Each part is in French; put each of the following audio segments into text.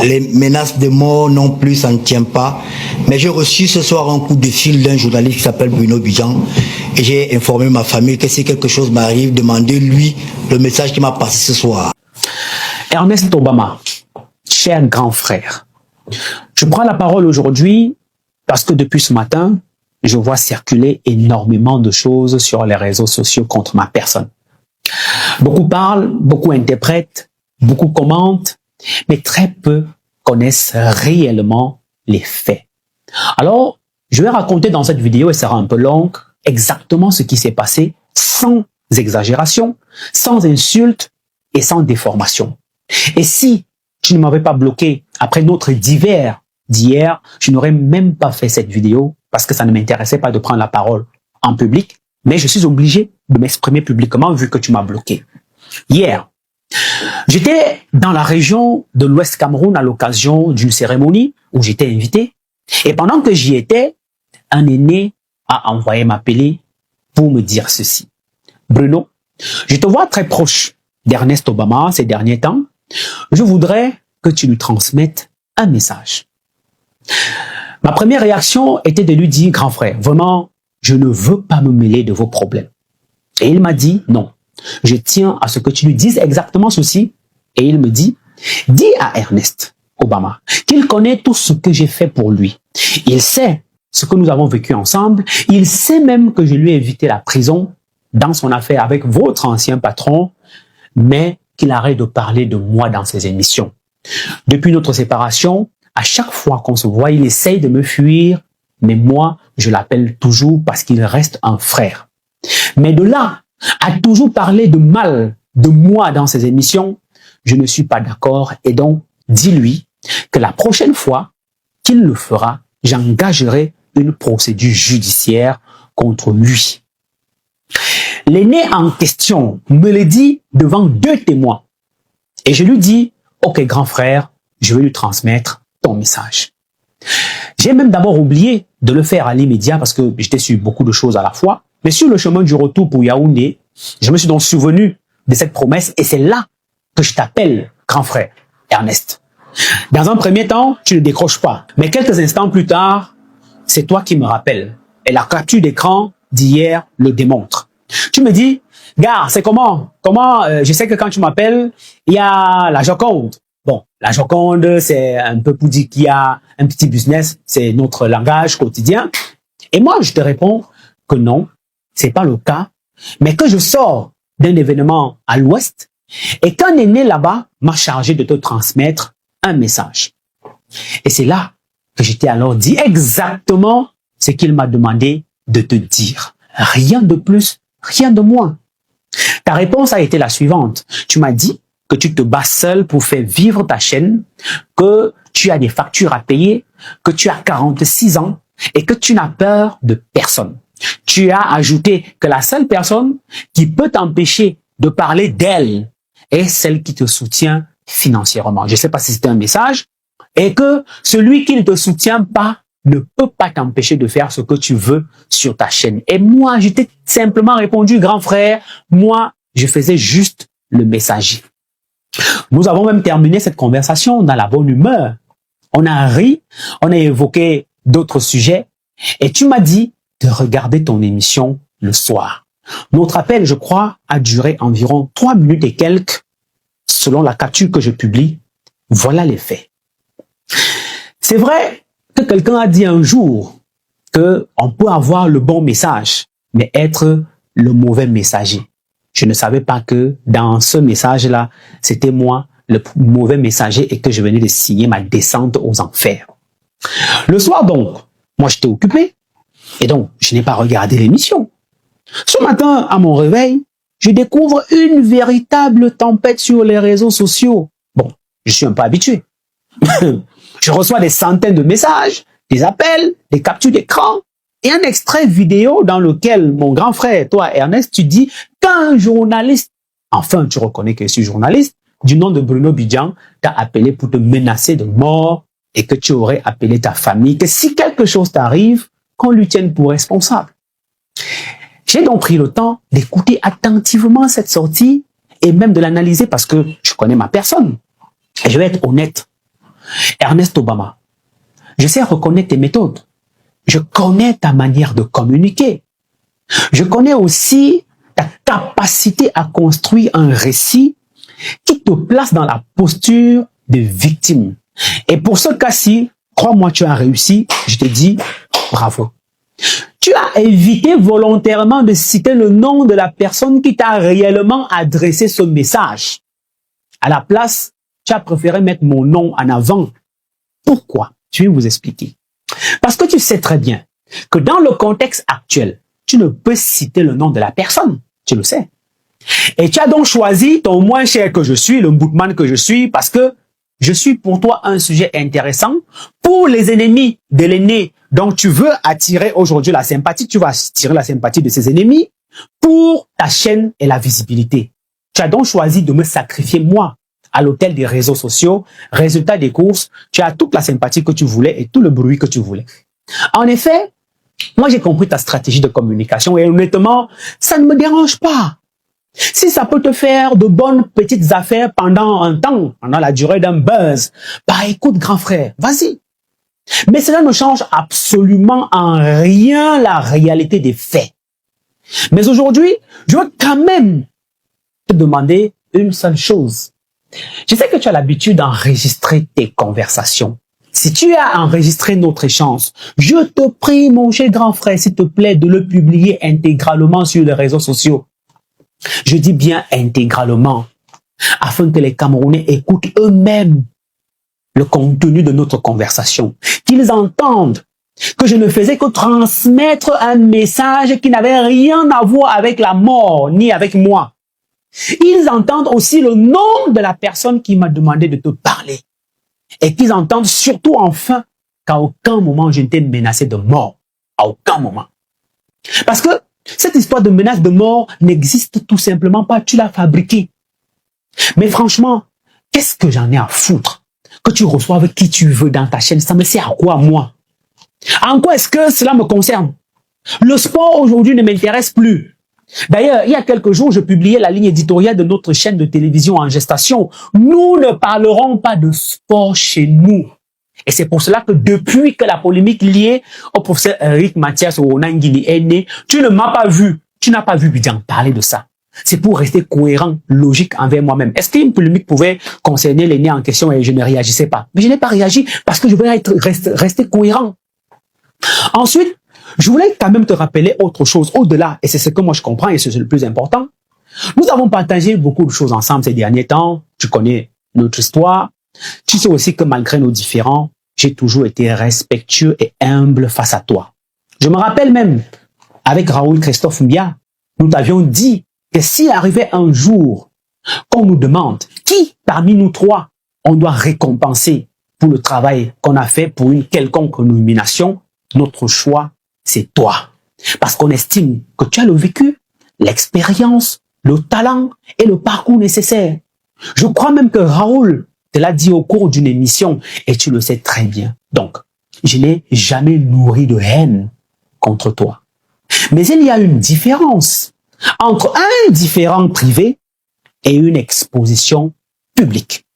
Les menaces de mort non plus, ça ne tient pas. Mais j'ai reçu ce soir un coup de fil d'un journaliste qui s'appelle Bruno Bidjan. Et j'ai informé ma famille que si quelque chose m'arrive, demandez-lui le message qu'il m'a passé ce soir. Ernest Obama, cher grand frère, je prends la parole aujourd'hui parce que depuis ce matin, je vois circuler énormément de choses sur les réseaux sociaux contre ma personne. Beaucoup parlent, beaucoup interprètent, beaucoup commentent, mais très peu connaissent réellement les faits. Alors, je vais raconter dans cette vidéo, elle sera un peu longue, exactement ce qui s'est passé sans exagération, sans insulte et sans déformation. Et si tu ne m'avais pas bloqué après notre divers d'hier, je n'aurais même pas fait cette vidéo parce que ça ne m'intéressait pas de prendre la parole en public, mais je suis obligé de m'exprimer publiquement vu que tu m'as bloqué. Hier, j'étais dans la région de l'Ouest Cameroun à l'occasion d'une cérémonie où j'étais invité. Et pendant que j'y étais, un aîné a envoyé m'appeler pour me dire ceci. Bruno, je te vois très proche d'Ernest Obama ces derniers temps. Je voudrais que tu lui transmettes un message. Ma première réaction était de lui dire, grand frère, vraiment, je ne veux pas me mêler de vos problèmes. Et il m'a dit, non, je tiens à ce que tu lui dises exactement ceci. Et il me dit, dis à Ernest Obama qu'il connaît tout ce que j'ai fait pour lui. Il sait ce que nous avons vécu ensemble. Il sait même que je lui ai évité la prison dans son affaire avec votre ancien patron, mais qu'il arrête de parler de moi dans ses émissions. Depuis notre séparation, à chaque fois qu'on se voit, il essaye de me fuir, mais moi, je l'appelle toujours parce qu'il reste un frère. Mais de là à toujours parler de mal de moi dans ses émissions, je ne suis pas d'accord. Et donc, dis-lui que la prochaine fois qu'il le fera, j'engagerai une procédure judiciaire contre lui. L'aîné en question me le dit devant 2 témoins. Et je lui dis, ok grand frère, je vais lui transmettre ton message. J'ai même d'abord oublié de le faire à l'immédiat parce que j'étais sur beaucoup de choses à la fois. Mais sur le chemin du retour pour Yaoundé, je me suis donc souvenu de cette promesse et c'est là que je t'appelle grand frère Ernest. Dans un premier temps, tu ne décroches pas. Mais quelques instants plus tard, c'est toi qui me rappelles. Et la capture d'écran d'hier le démontre. Tu me dis, gars, c'est comment? Je sais que quand tu m'appelles, il y a la Joconde. Bon, la Joconde, c'est un peu pour dire qu'il y a un petit business, c'est notre langage quotidien. Et moi, je te réponds que non, c'est pas le cas, mais que je sors d'un événement à l'ouest et qu'un aîné là-bas m'a chargé de te transmettre un message. Et c'est là que je t'ai alors dit exactement ce qu'il m'a demandé de te dire. Rien de plus, rien de moins. Ta réponse a été la suivante. Tu m'as dit que tu te bats seul pour faire vivre ta chaîne, que tu as des factures à payer, que tu as 46 ans et que tu n'as peur de personne. Tu as ajouté que la seule personne qui peut t'empêcher de parler d'elle est celle qui te soutient financièrement. Je ne sais pas si c'était un message. Et que celui qui ne te soutient pas ne peut pas t'empêcher de faire ce que tu veux sur ta chaîne. Et moi, je t'ai simplement répondu, grand frère, moi, je faisais juste le messager. Nous avons même terminé cette conversation dans la bonne humeur. On a ri, on a évoqué d'autres sujets et tu m'as dit de regarder ton émission le soir. Notre appel, je crois, a duré environ 3 minutes et quelques selon la capture que je publie. Voilà les faits. C'est vrai que quelqu'un a dit un jour qu'on peut avoir le bon message, mais être le mauvais messager. Je ne savais pas que dans ce message-là, c'était moi le mauvais messager et que je venais de signer ma descente aux enfers. Le soir donc, moi j'étais occupé et donc je n'ai pas regardé l'émission. Ce matin, à mon réveil, je découvre une véritable tempête sur les réseaux sociaux. Bon, je suis un peu habitué. Je reçois des centaines de messages, des appels, des captures d'écran et un extrait vidéo dans lequel mon grand frère, toi Ernest, tu dis qu'un journaliste, enfin tu reconnais que je suis journaliste, du nom de Bruno Bidjan, t'a appelé pour te menacer de mort et que tu aurais appelé ta famille, que si quelque chose t'arrive, qu'on lui tienne pour responsable. J'ai donc pris le temps d'écouter attentivement cette sortie et même de l'analyser parce que je connais ma personne. Et je vais être honnête. Ernest Obama, je sais reconnaître tes méthodes. Je connais ta manière de communiquer. Je connais aussi ta capacité à construire un récit qui te place dans la posture de victime. Et pour ce cas-ci, crois-moi, tu as réussi. Je te dis bravo. Tu as évité volontairement de citer le nom de la personne qui t'a réellement adressé ce message. À la place, tu as préféré mettre mon nom en avant. Pourquoi? Je vais vous expliquer. Parce que tu sais très bien que dans le contexte actuel, tu ne peux citer le nom de la personne. Tu le sais. Et tu as donc choisi ton moins cher que je suis, le Mboutman que je suis, parce que je suis pour toi un sujet intéressant pour les ennemis de l'aîné. Donc tu veux attirer aujourd'hui la sympathie, tu vas attirer la sympathie de ses ennemis pour ta chaîne et la visibilité. Tu as donc choisi de me sacrifier moi à l'hôtel des réseaux sociaux. Résultat des courses, tu as toute la sympathie que tu voulais et tout le bruit que tu voulais. En effet, moi j'ai compris ta stratégie de communication et honnêtement, ça ne me dérange pas. Si ça peut te faire de bonnes petites affaires pendant un temps, pendant la durée d'un buzz, bah écoute grand frère, vas-y. Mais cela ne change absolument en rien la réalité des faits. Mais aujourd'hui, je veux quand même te demander une seule chose. Je sais que tu as l'habitude d'enregistrer tes conversations. Si tu as enregistré notre échange, je te prie, mon cher grand frère, s'il te plaît, de le publier intégralement sur les réseaux sociaux. Je dis bien intégralement, afin que les Camerounais écoutent eux-mêmes le contenu de notre conversation, qu'ils entendent que je ne faisais que transmettre un message qui n'avait rien à voir avec la mort, ni avec moi. Ils entendent aussi le nom de la personne qui m'a demandé de te parler. Et qu'ils entendent surtout enfin qu'à aucun moment je n'étais menacé de mort. À aucun moment. Parce que cette histoire de menace de mort n'existe tout simplement pas, tu l'as fabriquée. Mais franchement, qu'est-ce que j'en ai à foutre? Que tu reçoives qui tu veux dans ta chaîne, ça me sert à quoi moi? En quoi est-ce que cela me concerne? Le sport aujourd'hui ne m'intéresse plus. D'ailleurs, il y a quelques jours, je publiais la ligne éditoriale de notre chaîne de télévision en gestation. Nous ne parlerons pas de sport chez nous. Et c'est pour cela que depuis que la polémique liée au professeur Eric Mathias Onangili est née, tu ne m'as pas vu. Tu n'as pas vu Bidjan parler de ça. C'est pour rester cohérent, logique envers moi-même. Est-ce qu'une polémique pouvait concerner l'aîné en question et je ne réagissais pas? Mais je n'ai pas réagi parce que je voulais rester cohérent. Ensuite, je voulais quand même te rappeler autre chose au-delà, et c'est ce que moi je comprends et c'est le plus important. Nous avons partagé beaucoup de choses ensemble ces derniers temps. Tu connais notre histoire. Tu sais aussi que malgré nos différends, j'ai toujours été respectueux et humble face à toi. Je me rappelle même, avec Raoul Christophe Mbia, nous t'avions dit que s'il arrivait un jour qu'on nous demande qui parmi nous trois on doit récompenser pour le travail qu'on a fait pour une quelconque nomination, notre choix, c'est toi. Parce qu'on estime que tu as le vécu, l'expérience, le talent et le parcours nécessaire. Je crois même que Raoul te l'a dit au cours d'une émission et tu le sais très bien. Donc, je n'ai jamais nourri de haine contre toi. Mais il y a une différence entre un différend privé et une exposition publique.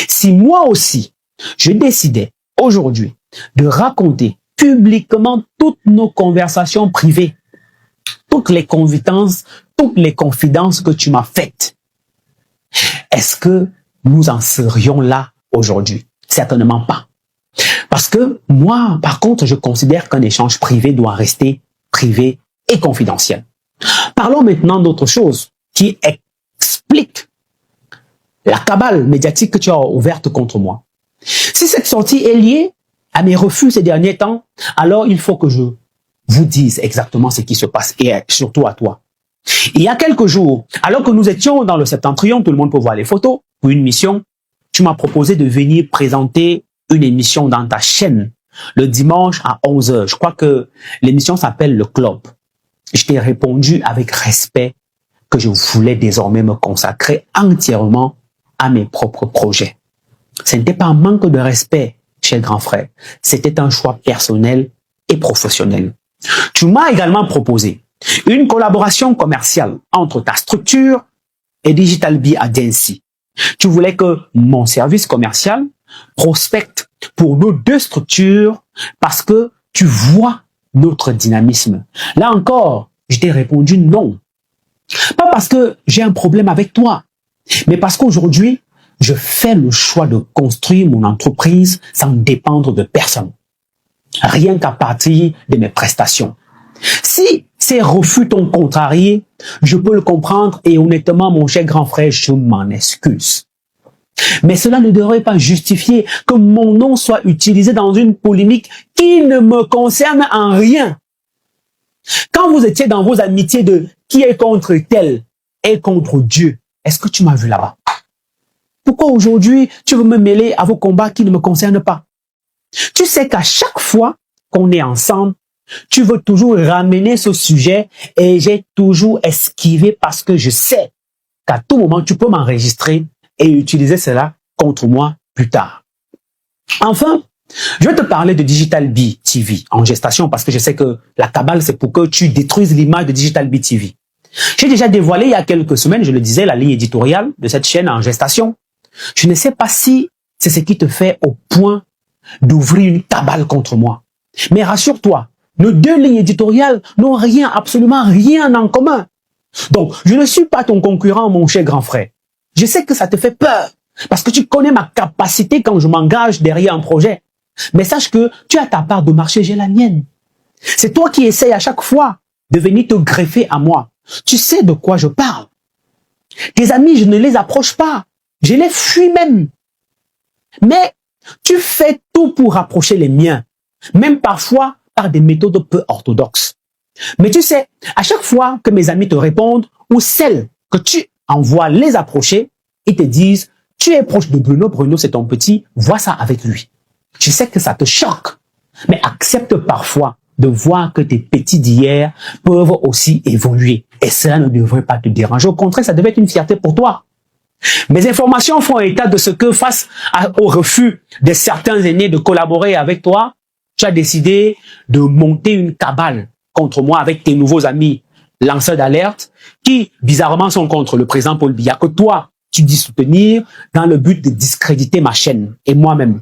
Si moi aussi, je décidais aujourd'hui de raconter publiquement toutes nos conversations privées, toutes les confidences que tu m'as faites, est-ce que nous en serions là aujourd'hui? Certainement pas. Parce que moi, par contre, je considère qu'un échange privé doit rester privé et confidentiel. Parlons maintenant d'autre chose qui explique la cabale médiatique que tu as ouverte contre moi. Si cette sortie est liée à mes refus ces derniers temps, alors il faut que je vous dise exactement ce qui se passe et surtout à toi. Il y a quelques jours, alors que nous étions dans le Septentrion, tout le monde peut voir les photos, pour une mission, tu m'as proposé de venir présenter une émission dans ta chaîne le dimanche à 11h. Je crois que l'émission s'appelle Le Club. Je t'ai répondu avec respect que je voulais désormais me consacrer entièrement à mes propres projets. Ce n'était pas un manque de respect, cher grand frère. C'était un choix personnel et professionnel. Tu m'as également proposé une collaboration commerciale entre ta structure et Digital Bee Agency. Tu voulais que mon service commercial prospectent pour nos deux structures parce que tu vois notre dynamisme. Là encore, je t'ai répondu non. Pas parce que j'ai un problème avec toi, mais parce qu'aujourd'hui, je fais le choix de construire mon entreprise sans dépendre de personne. Rien qu'à partir de mes prestations. Si ces refus t'ont contrarié, je peux le comprendre et honnêtement, mon cher grand frère, je m'en excuse. Mais cela ne devrait pas justifier que mon nom soit utilisé dans une polémique qui ne me concerne en rien. Quand vous étiez dans vos amitiés de qui est contre tel et contre Dieu, est-ce que tu m'as vu là-bas? Pourquoi aujourd'hui tu veux me mêler à vos combats qui ne me concernent pas? Tu sais qu'à chaque fois qu'on est ensemble, tu veux toujours ramener ce sujet et j'ai toujours esquivé parce que je sais qu'à tout moment tu peux m'enregistrer et utiliser cela contre moi plus tard. Enfin, je vais te parler de Digital Bee TV en gestation parce que je sais que la cabale c'est pour que tu détruises l'image de Digital Bee TV. J'ai déjà dévoilé il y a quelques semaines, je le disais, la ligne éditoriale de cette chaîne en gestation. Je ne sais pas si c'est ce qui te fait au point d'ouvrir une cabale contre moi. Mais rassure-toi, nos deux lignes éditoriales n'ont rien, absolument rien en commun. Donc, je ne suis pas ton concurrent, mon cher grand frère. Je sais que ça te fait peur, parce que tu connais ma capacité quand je m'engage derrière un projet. Mais sache que tu as ta part de marché, j'ai la mienne. C'est toi qui essayes à chaque fois de venir te greffer à moi. Tu sais de quoi je parle. Tes amis, je ne les approche pas. Je les fuis même. Mais tu fais tout pour rapprocher les miens, même parfois par des méthodes peu orthodoxes. Mais tu sais, à chaque fois que mes amis te répondent, ou celles que tu envoies les approcher, ils te disent, tu es proche de Bruno, Bruno c'est ton petit, vois ça avec lui. Je sais que ça te choque, mais accepte parfois de voir que tes petits d'hier peuvent aussi évoluer. Et cela ne devrait pas te déranger. Au contraire, ça devait être une fierté pour toi. Mes informations font état de ce que face au refus de certains aînés de collaborer avec toi, tu as décidé de monter une cabale contre moi avec tes nouveaux amis lanceurs d'alerte qui, bizarrement, sont contre le président Paul Biya, que toi, tu dis soutenir dans le but de discréditer ma chaîne et moi-même.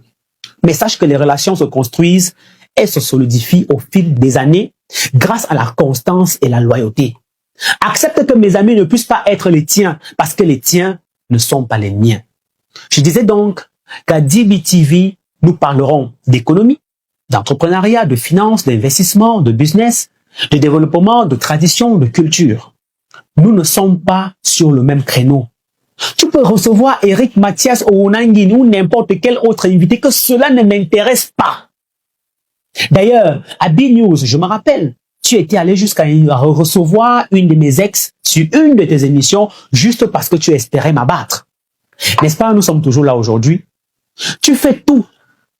Mais sache que les relations se construisent et se solidifient au fil des années grâce à la constance et la loyauté. Accepte que mes amis ne puissent pas être les tiens parce que les tiens ne sont pas les miens. Je disais donc qu'à DB TV, nous parlerons d'économie, d'entrepreneuriat, de finance, d'investissement, de business, de développement, de tradition, de culture. Nous ne sommes pas sur le même créneau. Tu peux recevoir Eric Mathias Ounangin ou n'importe quel autre invité, que cela ne m'intéresse pas. D'ailleurs, à B-News, je me rappelle, tu étais allé jusqu'à recevoir une de mes ex sur une de tes émissions juste parce que tu espérais m'abattre. N'est-ce pas, nous sommes toujours là aujourd'hui. Tu fais tout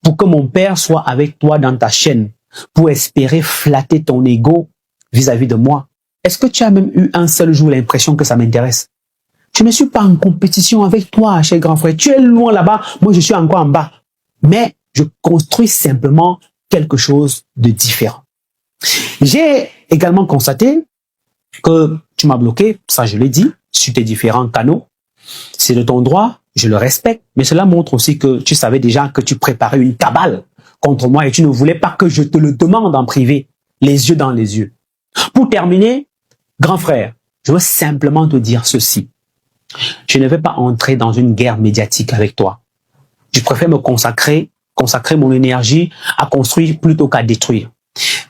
pour que mon père soit avec toi dans ta chaîne, pour espérer flatter ton ego vis-à-vis de moi. Est-ce que tu as même eu un seul jour l'impression que ça m'intéresse? Je ne suis pas en compétition avec toi, cher grand frère. Tu es loin là-bas, moi je suis encore en bas. Mais je construis simplement quelque chose de différent. J'ai également constaté que tu m'as bloqué, ça je l'ai dit, sur tes différents canaux. C'est de ton droit, je le respecte, mais cela montre aussi que tu savais déjà que tu préparais une cabale contre moi et tu ne voulais pas que je te le demande en privé, les yeux dans les yeux. Pour terminer, grand frère, je veux simplement te dire ceci. Je ne vais pas entrer dans une guerre médiatique avec toi. Je préfère me consacrer mon énergie à construire plutôt qu'à détruire.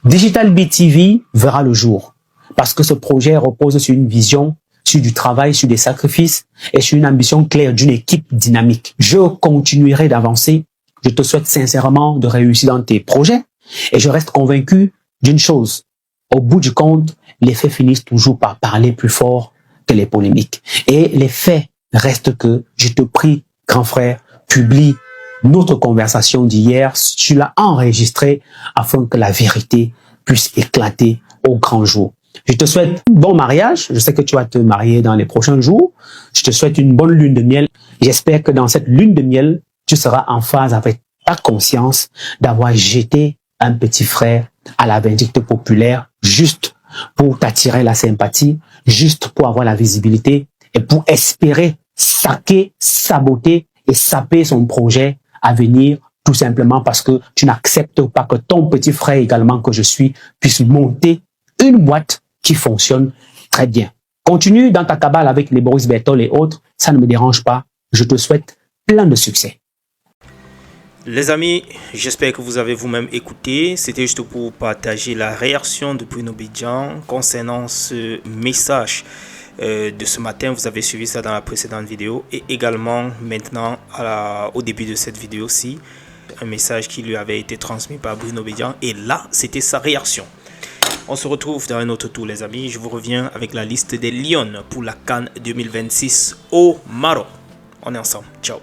Digital Bee TV verra le jour parce que ce projet repose sur une vision, sur du travail, sur des sacrifices et sur une ambition claire d'une équipe dynamique. Je continuerai d'avancer. Je te souhaite sincèrement de réussir dans tes projets et je reste convaincu d'une chose. Au bout du compte, les faits finissent toujours par parler plus fort que les polémiques. Et les faits restent que, je te prie, grand frère, publie notre conversation d'hier, tu l'as enregistrée afin que la vérité puisse éclater au grand jour. Je te souhaite un bon mariage. Je sais que tu vas te marier dans les prochains jours. Je te souhaite une bonne lune de miel. J'espère que dans cette lune de miel, tu seras en phase avec ta conscience d'avoir jeté un petit frère à la vindicte populaire juste pour t'attirer la sympathie, juste pour avoir la visibilité et pour espérer saquer, saboter et saper son projet à venir tout simplement parce que tu n'acceptes pas que ton petit frère également que je suis puisse monter une boîte qui fonctionne très bien. Continue dans ta cabale avec les Boris Berthold et autres, ça ne me dérange pas. Je te souhaite plein de succès. Les amis, j'espère que vous avez vous-même écouté. C'était juste pour partager la réaction de Bruno Bidjan concernant ce message de ce matin. Vous avez suivi ça dans la précédente vidéo et également maintenant au début de cette vidéo-ci, un message qui lui avait été transmis par Bruno Bidjan et là, c'était sa réaction. On se retrouve dans un autre tour les amis. Je vous reviens avec la liste des Lions pour la CAN 2026 au Maroc. On est ensemble. Ciao.